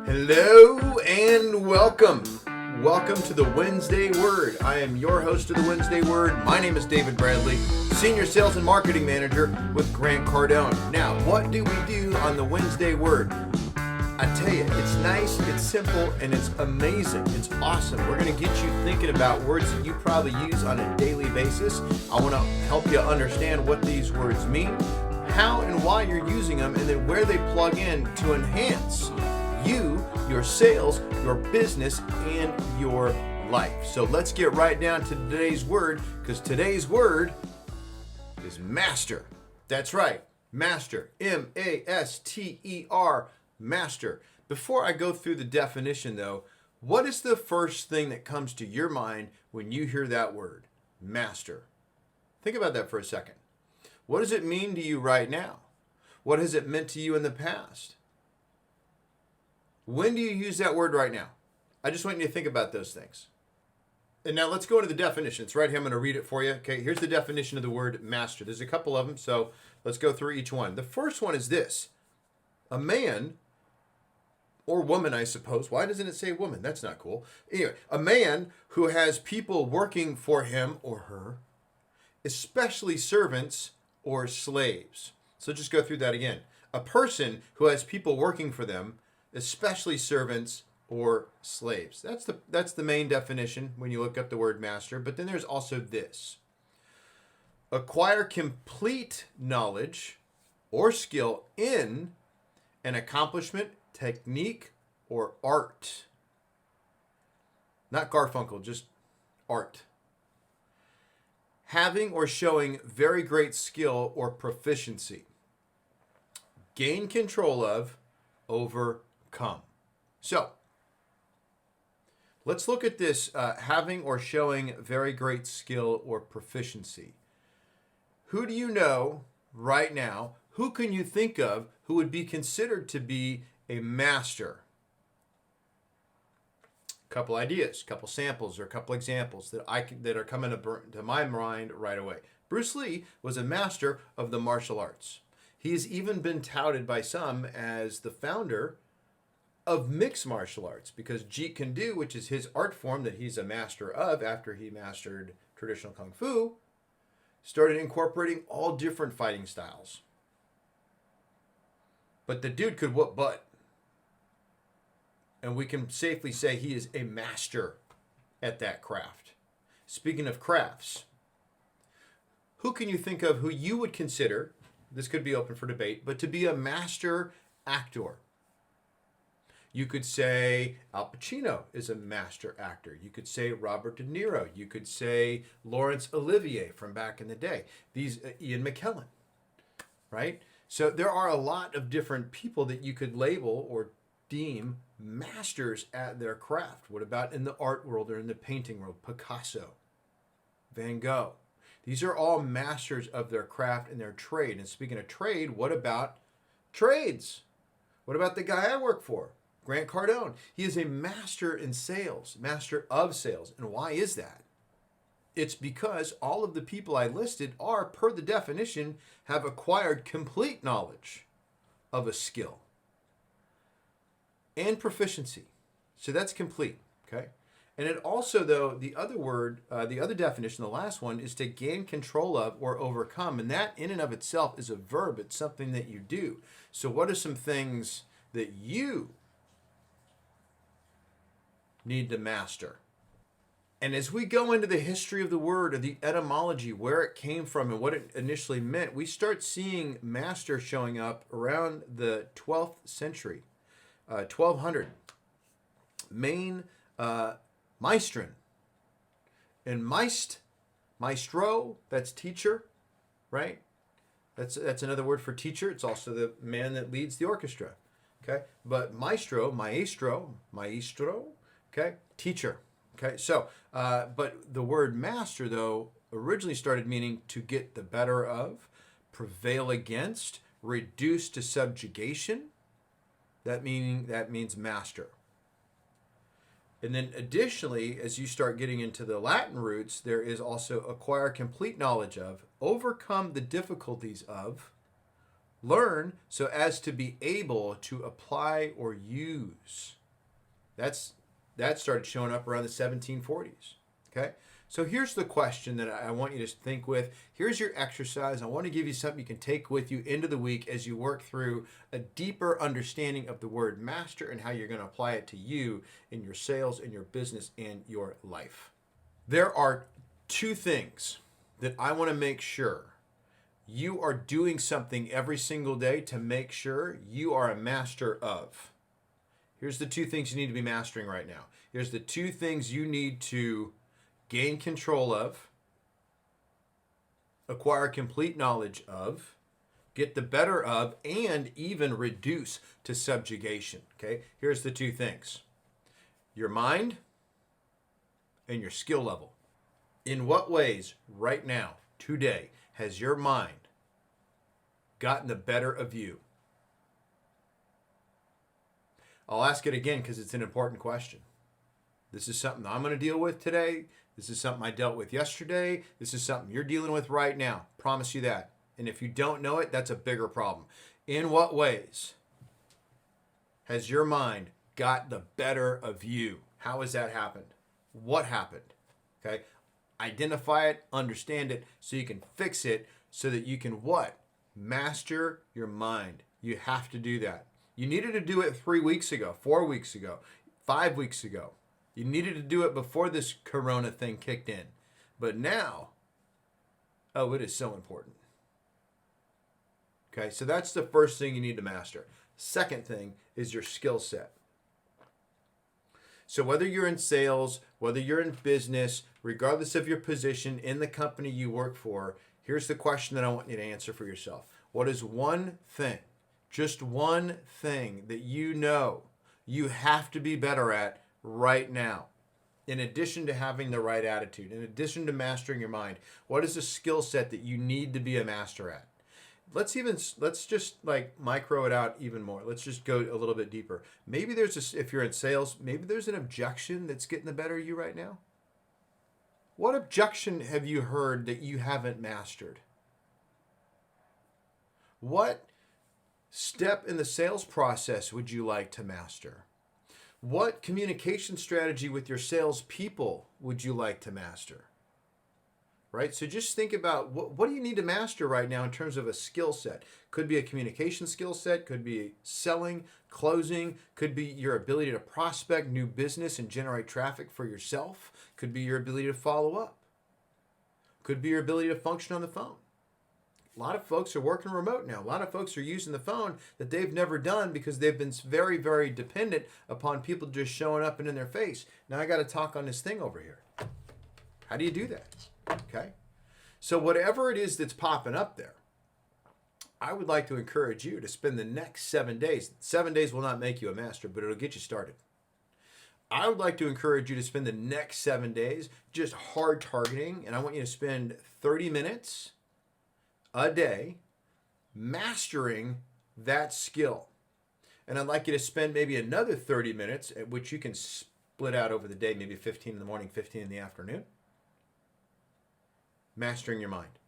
Hello and welcome. Welcome to the Wednesday Word. I am your host of the Wednesday Word. My name is David Bradley, Senior Sales and Marketing Manager with Grant Cardone. Now, what do we do on the Wednesday Word? I tell you, it's nice, it's simple, and it's amazing. It's awesome. We're going to get you thinking about words that you probably use on a daily basis. I want to help you understand what these words mean, how and why you're using them, and then where they plug in to enhance you, your sales, your business, and your life. So let's get right down to today's word, because today's word is master. That's right, master. M-A-S-T-E-R, master. Before I go through the definition, though, what is the first thing that comes to your mind when you hear that word, master? Think about that for a second. What does it mean to you right now? What has it meant to you in the past? When do you use that word right now? I just want you to think about those things. And now let's go into the definition. It's right here. I'm going to read it for you. Okay, here's the definition of the word master. There's a couple of them, so let's go through each one. The first one is this. A man, or woman, I suppose. Why doesn't it say woman? That's not cool. Anyway, a man who has people working for him or her, especially servants or slaves. So just go through that again. A person who has people working for them, especially servants or slaves. That's the main definition when you look up the word master. But then there's also this. Acquire complete knowledge or skill in an accomplishment, technique, or art. Not Garfunkel, just art. Having or showing very great skill or proficiency. Gain control of, overcome. So, let's look at this having or showing very great skill or proficiency. Who do you know right now? Who can you think of who would be considered to be a master? A couple ideas, a couple samples, or a couple examples that are coming to my mind right away. Bruce Lee was a master of the martial arts. He's even been touted by some as the founder of mixed martial arts, because Jeet Kune Do, which is his art form that he's a master of after he mastered traditional Kung Fu, started incorporating all different fighting styles. But the dude could whoop butt. And we can safely say he is a master at that craft. Speaking of crafts, who can you think of who you would consider, this could be open for debate, but to be a master actor? You could say Al Pacino is a master actor. You could say Robert De Niro. You could say Laurence Olivier from back in the day. Ian McKellen, right? So there are a lot of different people that you could label or deem masters at their craft. What about in the art world or in the painting world? Picasso, Van Gogh. These are all masters of their craft and their trade. And speaking of trade, what about trades? What about the guy I work for? Grant Cardone. He is a master in sales, master of sales. And why is that? It's because all of the people I listed are, per the definition, have acquired complete knowledge of a skill and proficiency. So that's complete, okay? And it also, though, the other definition, the last one, is to gain control of or overcome. And that in and of itself is a verb. It's something that you do. So what are some things that you need to master? And as we go into the history of the word, or the etymology, where it came from and what it initially meant, we start seeing master showing up around the 12th century, 1200. Maistren. And maestro, that's teacher, right? That's another word for teacher. It's also the man that leads the orchestra, okay? But maestro, okay, teacher. Okay, so, but the word master, though, originally started meaning to get the better of, prevail against, reduce to subjugation. That means master. And then additionally, as you start getting into the Latin roots, there is also acquire complete knowledge of, overcome the difficulties of, Learn so as to be able to apply or use. That started showing up around the 1740s. Okay? So here's the question that I want you to think with. Here's your exercise. I want to give you something you can take with you into the week as you work through a deeper understanding of the word master and how you're going to apply it to you in your sales, in your business, and your life. There are two things that I want to make sure you are doing something every single day to make sure you are a master of. Here's the two things you need to be mastering right now. Here's the two things you need to gain control of, acquire complete knowledge of, get the better of, and even reduce to subjugation. Okay? Here's the two things. Your mind and your skill level. In what ways right now, today, has your mind gotten the better of you? I'll ask it again because it's an important question. This is something I'm going to deal with today. This is something I dealt with yesterday. This is something you're dealing with right now. Promise you that. And if you don't know it, that's a bigger problem. In what ways has your mind got the better of you? How has that happened? What happened? Okay? Identify it, understand it, so you can fix it, so that you can what? Master your mind. You have to do that. You needed to do it 3 weeks ago, 4 weeks ago, 5 weeks ago. You needed to do it before this corona thing kicked in. But now, oh, it is so important. Okay, so that's the first thing you need to master. Second thing is your skill set. So whether you're in sales, whether you're in business, regardless of your position in the company you work for, here's the question that I want you to answer for yourself. What is one thing, just one thing that you know you have to be better at right now? In addition to having the right attitude, in addition to mastering your mind, what is a skill set that you need to be a master at? Let's just like micro it out even more. Let's just go a little bit deeper. Maybe if you're in sales, maybe there's an objection that's getting the better of you right now. What objection have you heard that you haven't mastered? What step in the sales process would you like to master? What communication strategy with your salespeople would you like to master? Right? So just think about what do you need to master right now in terms of a skill set. Could be a communication skill set, could be selling, closing, could be your ability to prospect new business and generate traffic for yourself, could be your ability to follow up, could be your ability to function on the phone. A lot of folks are working remote now. A lot of folks are using the phone that they've never done because they've been very, very dependent upon people just showing up and in their face. Now I got to talk on this thing over here. How do you do that? Okay. So whatever it is that's popping up there, I would like to encourage you to spend the next 7 days. 7 days will not make you a master, but it'll get you started. I would like to encourage you to spend the next 7 days just hard targeting, and I want you to spend 30 minutes a day mastering that skill. And I'd like you to spend maybe another 30 minutes, at which you can split out over the day, maybe 15 in the morning, 15 in the afternoon, mastering your mind.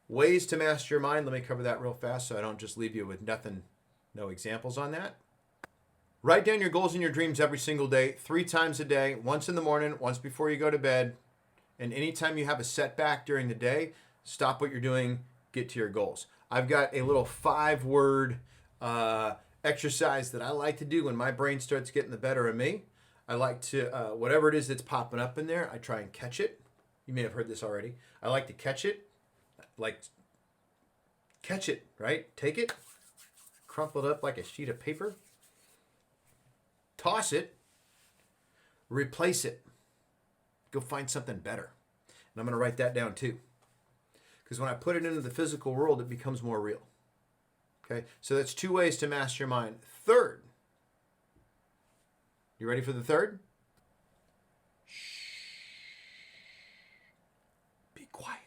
Ways to master your mind. Let me cover that real fast so I don't just leave you with nothing, no examples on that. Write down your goals and your dreams every single day, 3 times a day, once in the morning, once before you go to bed. And anytime you have a setback during the day, stop what you're doing, get to your goals. I've got a little 5-word exercise that I like to do when my brain starts getting the better of me. I like to, whatever it is that's popping up in there, I try and catch it. You may have heard this already. I like to catch it. Catch it, right? Take it, crumple it up like a sheet of paper, toss it, replace it, go find something better. And I'm going to write that down too. Because when I put it into the physical world, it becomes more real. Okay? So that's 2 ways to master your mind. Third, you ready for the third? Shh. Be quiet.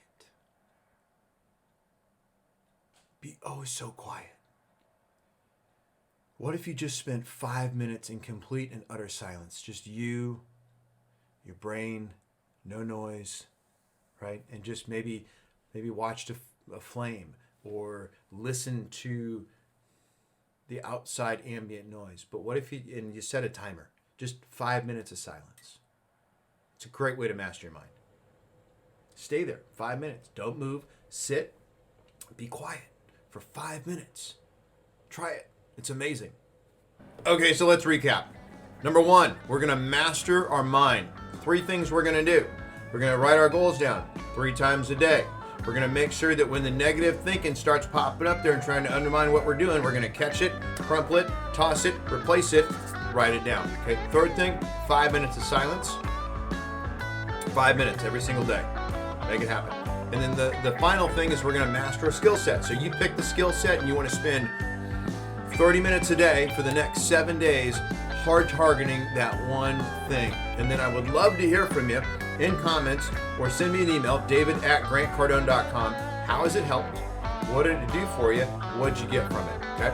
Be oh so quiet. What if you just spent 5 minutes in complete and utter silence? Just you, your brain, no noise, right? And just maybe watched a flame, or listen to the outside ambient noise. But what if you set a timer? Just 5 minutes of silence. It's a great way to master your mind. Stay there, 5 minutes. Don't move. Sit. Be quiet for 5 minutes. Try it. It's amazing. Okay, so let's recap. Number 1, we're going to master our mind. 3 things we're going to do. We're going to write our goals down 3 times a day. We're going to make sure that when the negative thinking starts popping up there and trying to undermine what we're doing, we're going to catch it, crumple it, toss it, replace it, write it down. Okay. 3rd thing, 5 minutes of silence. 5 minutes every single day. Make it happen. And then the final thing is we're going to master a skill set. So you pick the skill set and you want to spend 30 minutes a day for the next 7 days hard targeting that one thing. And then I would love to hear from you in comments or send me an email, david@grantcardone.com. How has it helped? What did it do for you? What did you get from it? Okay?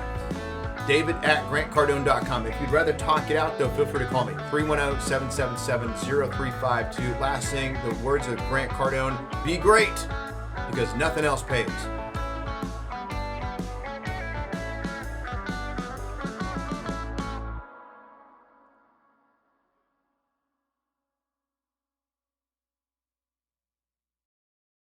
david@grantcardone.com. If you'd rather talk it out, though, feel free to call me. 310-777-0352. Last thing, the words of Grant Cardone, be great, because nothing else pays.